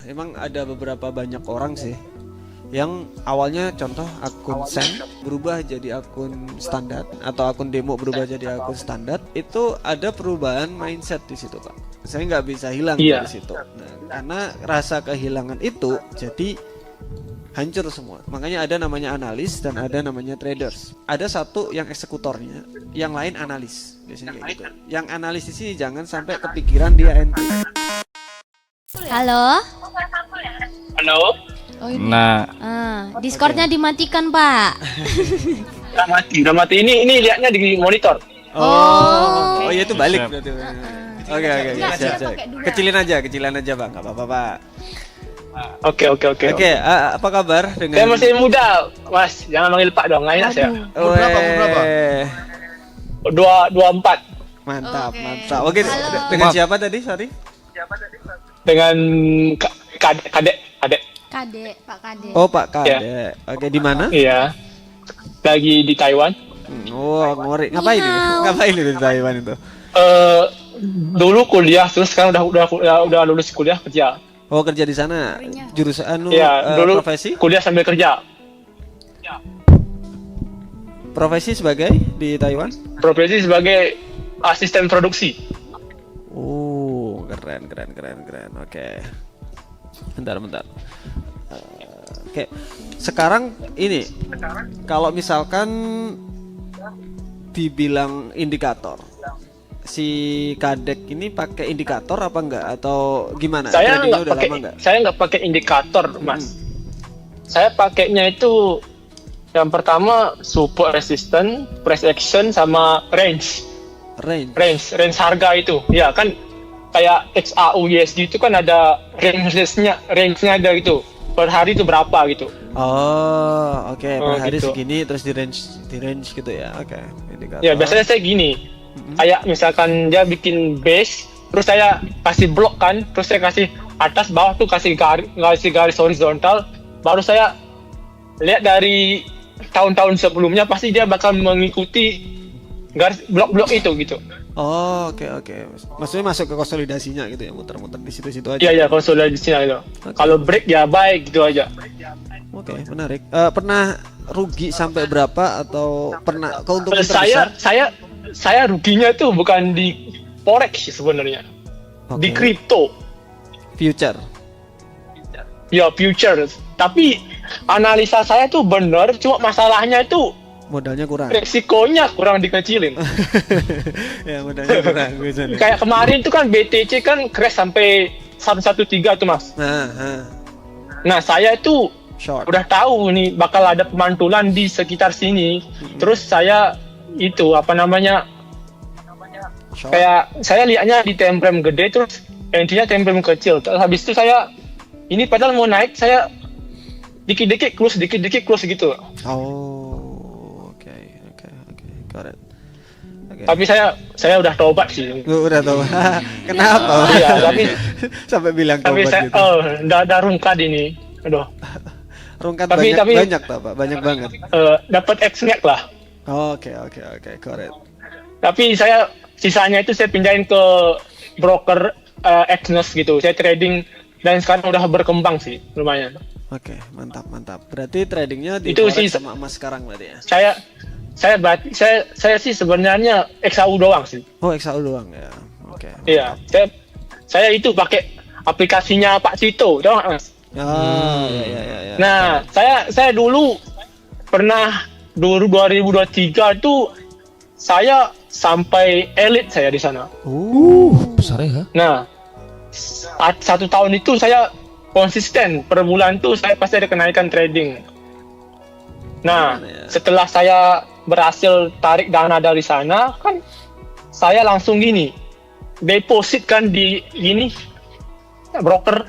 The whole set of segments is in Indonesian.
Emang ada beberapa banyak orang sih yang awalnya contoh akun send berubah jadi akun standar atau akun demo berubah jadi akun standar, itu ada perubahan mindset di situ Pak. Saya nggak bisa hilang dari situ. Nah, karena rasa kehilangan itu jadi hancur semua. Makanya ada namanya analis dan ada namanya traders. Ada satu yang eksekutornya, yang lain analis. Biasanya kayak gitu. Yang analis di sini jangan sampai kepikiran dia entry. Halo. Halo. Oh, ini. Nah, Discordnya dimatikan Pak. Udah mati. Ini lihatnya di monitor. Oh ya itu balik Siap. berarti. Oke, siap. Kecilan aja Bang, nggak apa-apa Pak. Oke. Oke, apa kabar Saya dengan? masih muda, Mas. Jangan manggil Pak dong, nggak enak saya. Umur berapa? 24 Mantap. Halo. Oke, dengan siapa tadi? Sorry. dengan kadek. Kade, Pak Kade. Oh Pak Kade. Oke, di mana? Iya. Lagi di Taiwan. Oh, ngori. Ngapain itu? Ngapain itu di Taiwan itu? Dulu kuliah, terus sekarang udah lulus kuliah kerja. Oh, kerja di sana. Jurusan Iya, dulu profesi? kuliah sambil kerja. Profesi sebagai di Taiwan? Profesi sebagai asisten produksi. Oh, keren. Oke. Bentar. Oke. Sekarang ini kalau misalkan dibilang indikator, si Kadek ini pakai indikator apa enggak atau gimana? Saya Tradingnya nggak pakai. lama enggak? Saya nggak pakai indikator, Mas. Saya pakainya itu yang pertama support resistance, price action sama range harga itu. Ya kan kayak XAU USD itu kan ada range-nya ada gitu. Per hari itu berapa gitu. Oh, oke. Per hari gitu. segini terus di range gitu ya. Oke, indikator. Ya biasanya saya gini. Kayak misalkan dia bikin base, terus saya kasih blok kan, terus saya kasih atas bawah tuh kasih garis horizontal, baru saya lihat dari tahun-tahun sebelumnya pasti dia bakal mengikuti garis blok-blok itu gitu. Oh, oke. Maksudnya masuk ke konsolidasinya gitu ya, muter-muter di situ-situ aja. Iya, konsolidasinya gitu. Kalau break ya baik gitu aja. Oke, menarik. Pernah rugi sampai berapa atau pernah keuntungan terbesar? Saya ruginya tuh bukan di forex sih sebenarnya. Oke. Di kripto. Future. Ya future. Tapi analisa saya tuh benar, cuma masalahnya itu Modalnya kurang. resikonya kurang dikecilin. Ya, modalnya kurang biasanya. Kayak kemarin tuh kan BTC kan crash sampai 113 tuh Mas. Nah saya itu Short. udah tahu nih bakal ada pemantulan di sekitar sini. Terus saya itu Short. kayak saya lihatnya di time frame gede, terus intinya time frame kecil. Terus habis itu saya ini padahal mau naik, saya dikit-dikit close gitu. Oh, oke. Got it. Oke. Tapi saya udah tobat sih. Udah tahu. Kenapa? Iya, tapi sampai bilang tapi tobat saya gitu. udah rungkad ini. Aduh. Rungkat tapi- banyak tuh, Pak. Banyak banget. Dapat X-Net lah. Oke. Got it. Tapi saya sisanya itu saya pindahin ke broker Exness gitu. Saya trading dan sekarang udah berkembang sih lumayan. Oke, mantap. Berarti tradingnya di Itu forex sih- sama emas sekarang berarti ya? Saya sih sebenarnya XAU doang sih. Oh, XAU doang ya. Oke. Iya, saya itu pakai aplikasinya Pak Cito, tahu nggak, Mas? Ya. Nah, saya dulu pernah 2023 itu saya sampai elit saya di sana. besar ya? Nah, 1 tahun itu saya konsisten, per bulan tuh saya pasti ada kenaikan trading. Nah, setelah saya berhasil tarik dana dari sana, kan saya langsung gini, deposit kan di gini broker.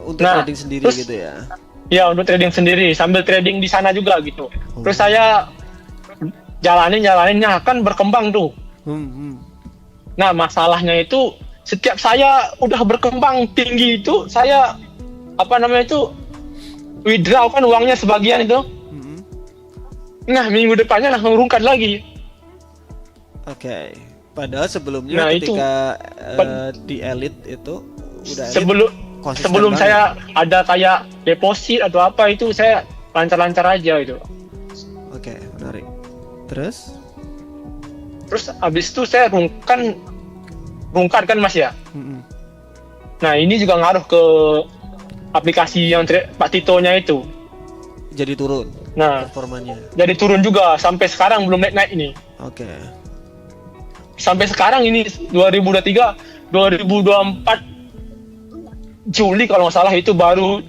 Untuk Nah, trading sendiri terus- gitu ya. Ya, untuk trading sendiri, sambil trading di sana juga gitu. Terus saya jalaninnya kan berkembang tuh. Nah, masalahnya itu setiap saya udah berkembang tinggi itu, saya withdraw kan uangnya sebagian itu. Nah, minggu depannya langsung rungkat lagi. Oke. Padahal sebelumnya Nah, ketika di elite itu udah elit, sebelum konsisten sebelum banget. saya ada kayak deposit atau apa itu saya lancar-lancar aja itu. Oke, menarik. Terus? Terus abis itu saya rungkat kan Mas ya. Mm-mm. Nah ini juga ngaruh ke aplikasi yang Pak Tito-nya itu. Jadi turun Nah performanya. jadi turun juga sampai sekarang belum naik ini. Oke. Sampai sekarang ini 2023, 2024 Juli kalau nggak salah itu baru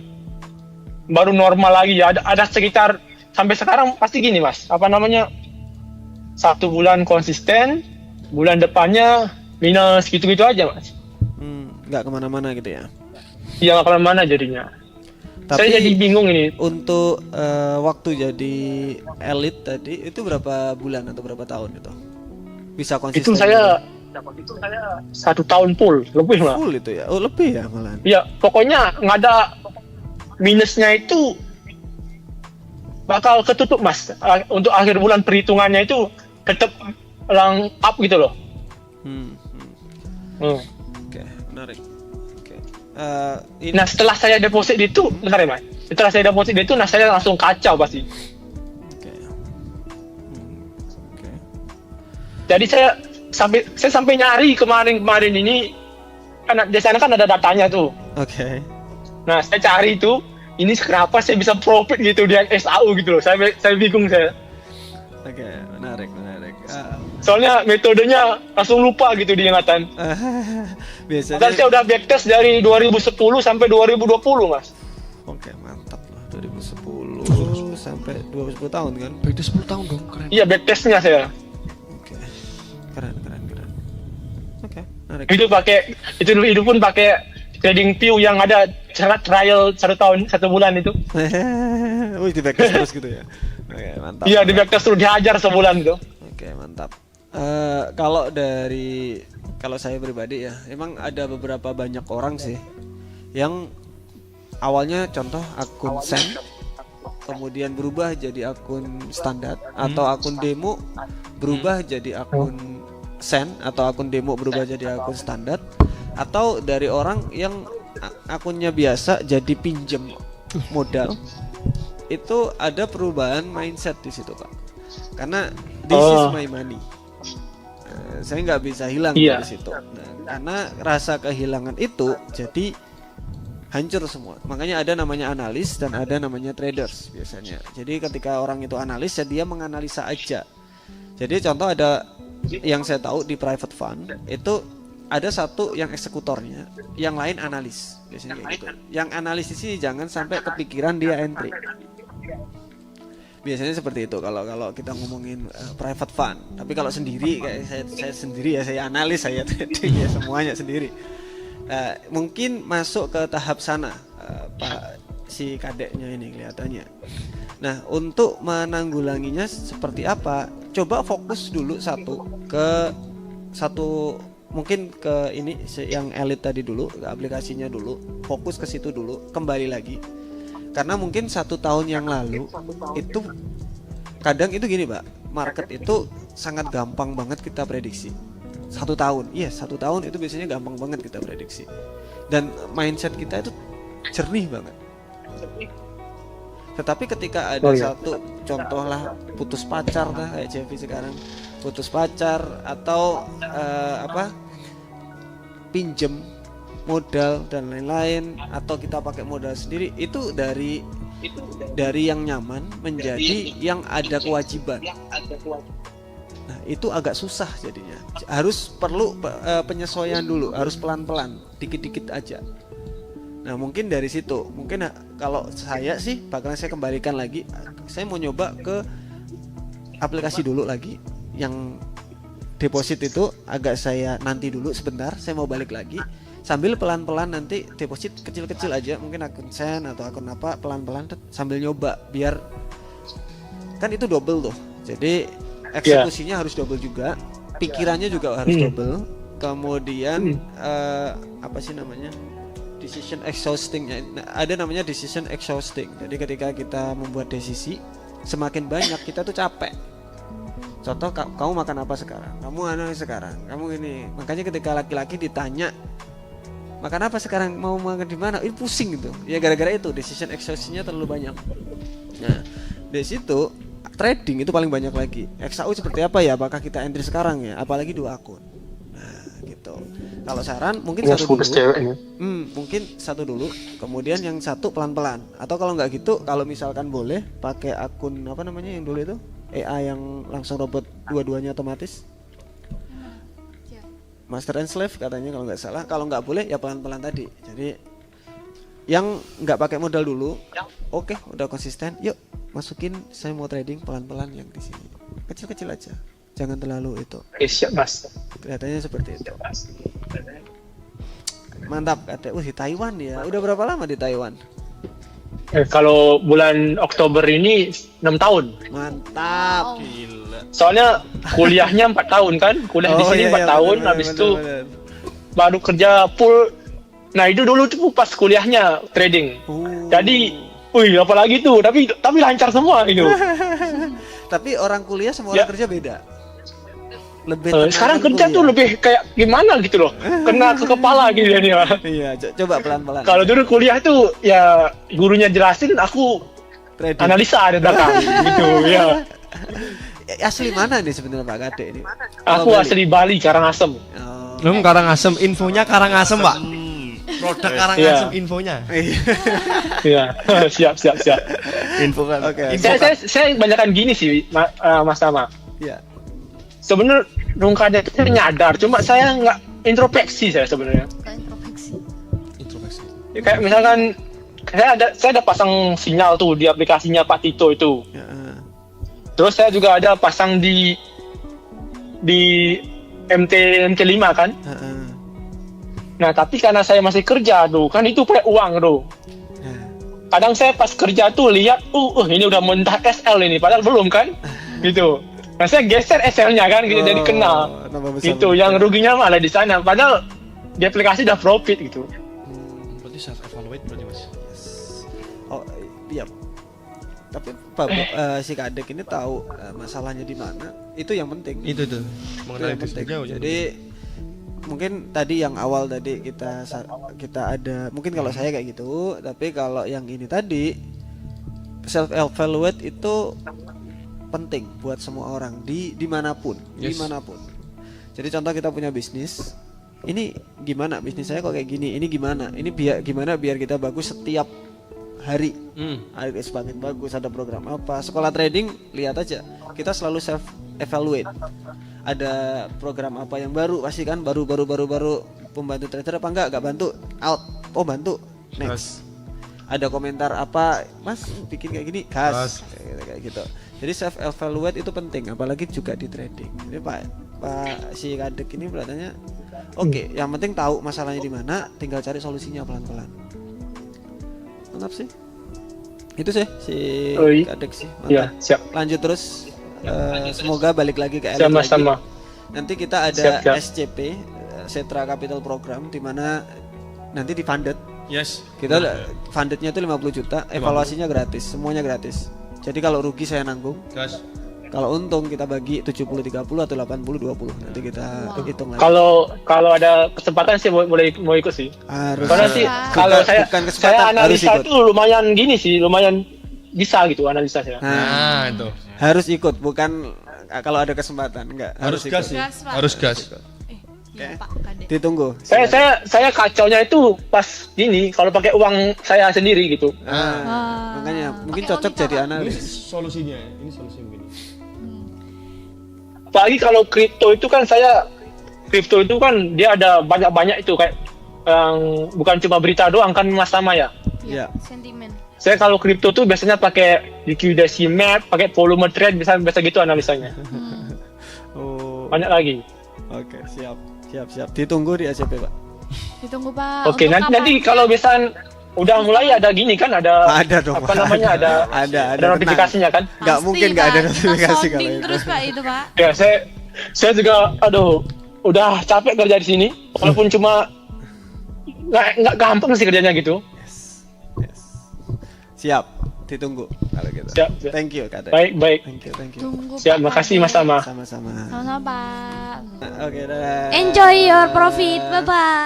normal lagi ya. Ada sekitar sampai sekarang pasti gini Mas. Apa namanya? 1 bulan konsisten, bulan depannya minus gitu-gitu aja Mas. Nggak kemana-mana gitu ya. Iya nggak kemana-mana jadinya. Saya jadi bingung ini. Untuk waktu jadi elit tadi itu berapa bulan atau berapa tahun itu? Bisa konsisten? Itu saya 1 tahun full lebih lah. full itu ya. Oh, lebih ya malahan. Ya pokoknya nggak ada minusnya itu bakal ketutup Mas. Untuk akhir bulan perhitungannya itu tetap lang up gitu loh. Oke, menarik. Oke. Nah setelah saya deposit itu, bentar ya Mas. Setelah saya deposit itu, nah saya langsung kacau pasti. Oke. Oke. Jadi saya sampai nyari kemarin ini, kan di sana kan ada datanya tuh. Oke. Nah saya cari itu, ini kenapa saya bisa profit gitu di SAU gitu loh. Saya bingung saya. Oke, menarik. Soalnya metodenya langsung lupa gitu diingatan. Biasanya. Dan saya udah backtest dari 2010 sampai 2020 Mas. Oke, mantap lah. 2010 sampai 2010 tahun kan? Beda 10 tahun dong, keren. Iya backtestnya saya. Oke. Keren. Oke, menarik. Itu pun pakai trading view yang ada syarat trial 1 tahun 1 bulan itu. Wih, di backtest terus gitu ya. Oke, mantap. Iya di backtest terus dihajar sebulan gitu. Oke, mantap. Kalau saya pribadi ya, emang ada beberapa banyak orang sih yang awalnya contoh akun send, kemudian berubah jadi akun standar, atau akun demo berubah jadi akun send, atau akun demo berubah jadi akun standar, atau dari orang yang akunnya biasa jadi pinjem modal. Itu ada perubahan mindset di situ Pak, karena this is my money. Saya nggak bisa hilang dari situ. Nah, karena rasa kehilangan itu jadi hancur semua. Makanya ada namanya analis dan ada namanya traders biasanya. Jadi ketika orang itu analis ya dia menganalisa aja. Jadi contoh ada yang saya tahu di private fund itu ada satu yang eksekutornya, yang lain analis biasanya kayak gitu. Yang analis ini jangan sampai kepikiran dia entry. Biasanya seperti itu kalau kita ngomongin private fund. Tapi kalau sendiri kayak saya sendiri ya, saya analis, saya trading ya semuanya sendiri. Mungkin masuk ke tahap sana Pak si kadeknya ini kelihatannya. Nah, untuk menanggulanginya seperti apa? Coba fokus dulu mungkin ke ini yang elit tadi dulu, ke aplikasinya dulu, fokus ke situ dulu, kembali lagi. Karena mungkin 1 tahun yang lalu itu kadang itu gini Pak, market itu sangat gampang banget kita prediksi. 1 tahun, iya 1 tahun itu biasanya gampang banget kita prediksi. Dan mindset kita itu jernih banget. Tetapi ketika ada satu contoh lah putus pacar lah kayak Jeffy sekarang, putus pacar atau pinjem modal dan lain-lain, atau kita pakai modal sendiri, itu dari yang nyaman menjadi yang ada kewajiban. Nah, itu agak susah jadinya. Perlu penyesuaian dulu, harus pelan-pelan, dikit-dikit aja. Nah, mungkin dari situ. Mungkin kalau saya sih bakalan saya kembalikan lagi. Saya mau nyoba ke aplikasi dulu lagi. Yang deposit itu agak saya nanti dulu sebentar, saya mau balik lagi. Sambil pelan-pelan nanti deposit kecil-kecil aja, mungkin akun send atau akun apa, pelan-pelan sambil nyoba, biar kan itu double tuh. Jadi eksekusinya harus double juga, pikirannya juga harus double. Kemudian apa sih namanya? Decision exhausting. Ada namanya decision exhausting. Jadi ketika kita membuat desisi, semakin banyak kita tuh capek. Contoh, kamu makan apa sekarang? Kamu sekarang? Kamu ini. Makanya ketika laki-laki ditanya makan apa sekarang, mau makan di mana, ini pusing gitu ya, gara-gara itu decision exhaustion-nya terlalu banyak. Nah dari situ trading itu paling banyak lagi. XAU seperti apa ya, apakah kita entry sekarang ya, apalagi 2 akun. Nah gitu, kalau saran mungkin Yang satu fudes dulu, cewek ini. mungkin satu dulu, kemudian yang satu pelan-pelan, atau kalau nggak gitu, kalau misalkan boleh pakai akun apa namanya yang dulu itu AI yang langsung robot dua-duanya otomatis, Master and Slave katanya kalau nggak salah. Kalau nggak boleh ya pelan-pelan tadi. Jadi yang nggak pakai modal dulu, oke, udah konsisten, yuk masukin saya mau trading pelan-pelan yang di sini, kecil-kecil aja, jangan terlalu itu. Siap mas. Kelihatannya seperti itu. Mantap kata. Di Taiwan ya. Udah berapa lama di Taiwan? Kalau bulan Oktober ini 6 tahun. Mantap. Gila. Soalnya kuliahnya 4 tahun kan, kuliah di sini 4 tahun, habis itu baru kerja full. Nah itu dulu tuh pas kuliahnya trading. Jadi, wih apalagi tuh, tapi lancar semua itu. Tapi orang kuliah sama Ya. orang kerja beda. Lebih Sekarang tenang kerja tuh kuliah. lebih kayak gimana gitu loh, kena ke kepala gitu ya. Iya, coba pelan-pelan. Kalau dulu kuliah tuh ya gurunya jelasin, aku trading. analisa ada belakang gitu ya. Asli mana nih sebenarnya Pak Kade ini? Aku Bali. asli Bali, Karangasem. Oh. Karangasem, infonya Karangasem, Pak. Produk Karangasem, Iya. infonya. Iya, siap. Info kan. Oke. Saya banyakan gini sih, Mas Tama. Iya. Sebenarnya Rungkade itu nyadar, cuma saya nggak introspeksi saya sebenarnya. Bukan introspeksi. Introspeksi. Ya, kayak misalkan saya ada pasang sinyal tuh di aplikasinya Pak Tito itu. Ya, Terus saya juga ada pasang di MT5 kan. Nah tapi karena saya masih kerja tuh, kan itu pakai uang tuh. Kadang saya pas kerja tuh lihat, ini udah mentah SL ini, padahal belum kan, gitu. Nah saya geser SL-nya kan, gitu, jadi kena. tambah besar. Itu yang ruginya malah di sana, padahal di aplikasi udah profit gitu. Berarti self evaluate berarti Mas. Oh iya. Tapi si Kadek ini tahu masalahnya di mana. Itu yang penting. Itu tuh. Itu Mengenai yang penting. bisnisnya. Jadi mungkin tadi yang awal tadi kita ada, mungkin kalau saya kayak gitu, tapi kalau yang ini tadi self evaluate itu penting buat semua orang dimanapun. Jadi contoh kita punya bisnis, ini gimana bisnis saya kok kayak gini, ini gimana, ini gimana biar kita bagus setiap hari, hari semakin bagus, ada program apa. Sekolah trading lihat aja, kita selalu self evaluate, ada program apa yang baru, pasti kan baru pembantu trader apa enggak bantu, out, oh bantu, next. Ada komentar apa, Mas bikin kayak gini, kas, kayak gitu. Jadi self evaluate itu penting, apalagi juga di trading. Jadi Pak si Kadek ini beratnya, oke, yang penting tahu masalahnya di mana, tinggal cari solusinya pelan-pelan. Mantap sih. Itu sih si Kadek sih. Mantap. Iya, siap. Lanjut terus. Semoga balik lagi ke Elit Sama-sama. lagi. Nanti kita ada Siap. SCP, Setra Capital Program, di mana nanti di funded. Yes. Kita fundednya itu 50 juta, evaluasinya gratis, semuanya gratis. Jadi kalau rugi saya nanggung. Gas. Kalau untung kita bagi 70-30 atau 80-20. Nanti kita hitung lagi. Kalau ada kesempatan sih mau ikut sih. Harus. Karena sih Bukan- kalau saya kesempatan, harus analisa ikut. itu lumayan gini sih, lumayan bisa gitu analisa saya. Nah, itu. harus ikut, bukan kalau ada kesempatan, enggak. Harus ikut. gas sih. Gas, Pak. Harus gas. Iya, Pak Kadek. Ditunggu. Saya kacaunya itu pas gini kalau pakai uang saya sendiri gitu. Makanya mungkin Pakai cocok uang jadi kita, Pak. analis. Solusinya. Ini solusi begini. Apalagi kalau kripto itu kan dia ada banyak itu kayak bukan cuma berita doang kan Mas Tama ya. Iya. Sentimen. Saya kalau kripto tuh biasanya pakai liquidity map, pakai volume trade, biasa gitu analisanya. Oh. Banyak lagi. Oke, siap. Ditunggu di ACP, Pak. Ditunggu, Pak. Oke, Untuk nanti kapan? kalau misalnya udah mulai ada gini kan, ada Dong. apa namanya, ada notifikasinya kan. Enggak Pasti, mungkin enggak ada Pak. notifikasi Kita kalau sounding itu. terus, Pak, itu, Pak. Ya, saya juga udah capek kerja di sini, walaupun cuma nggak gampang sih kerjanya gitu. Yes. Siap. Ditunggu kalau gitu. Siap. Thank you, Kak. Baik. Thank you. Tunggu, Siap, Pak makasih Kadek. Mas Tama. Sama-sama. Sama-sama, Pak. Oke, dadah. Enjoy your profit. Bye-bye.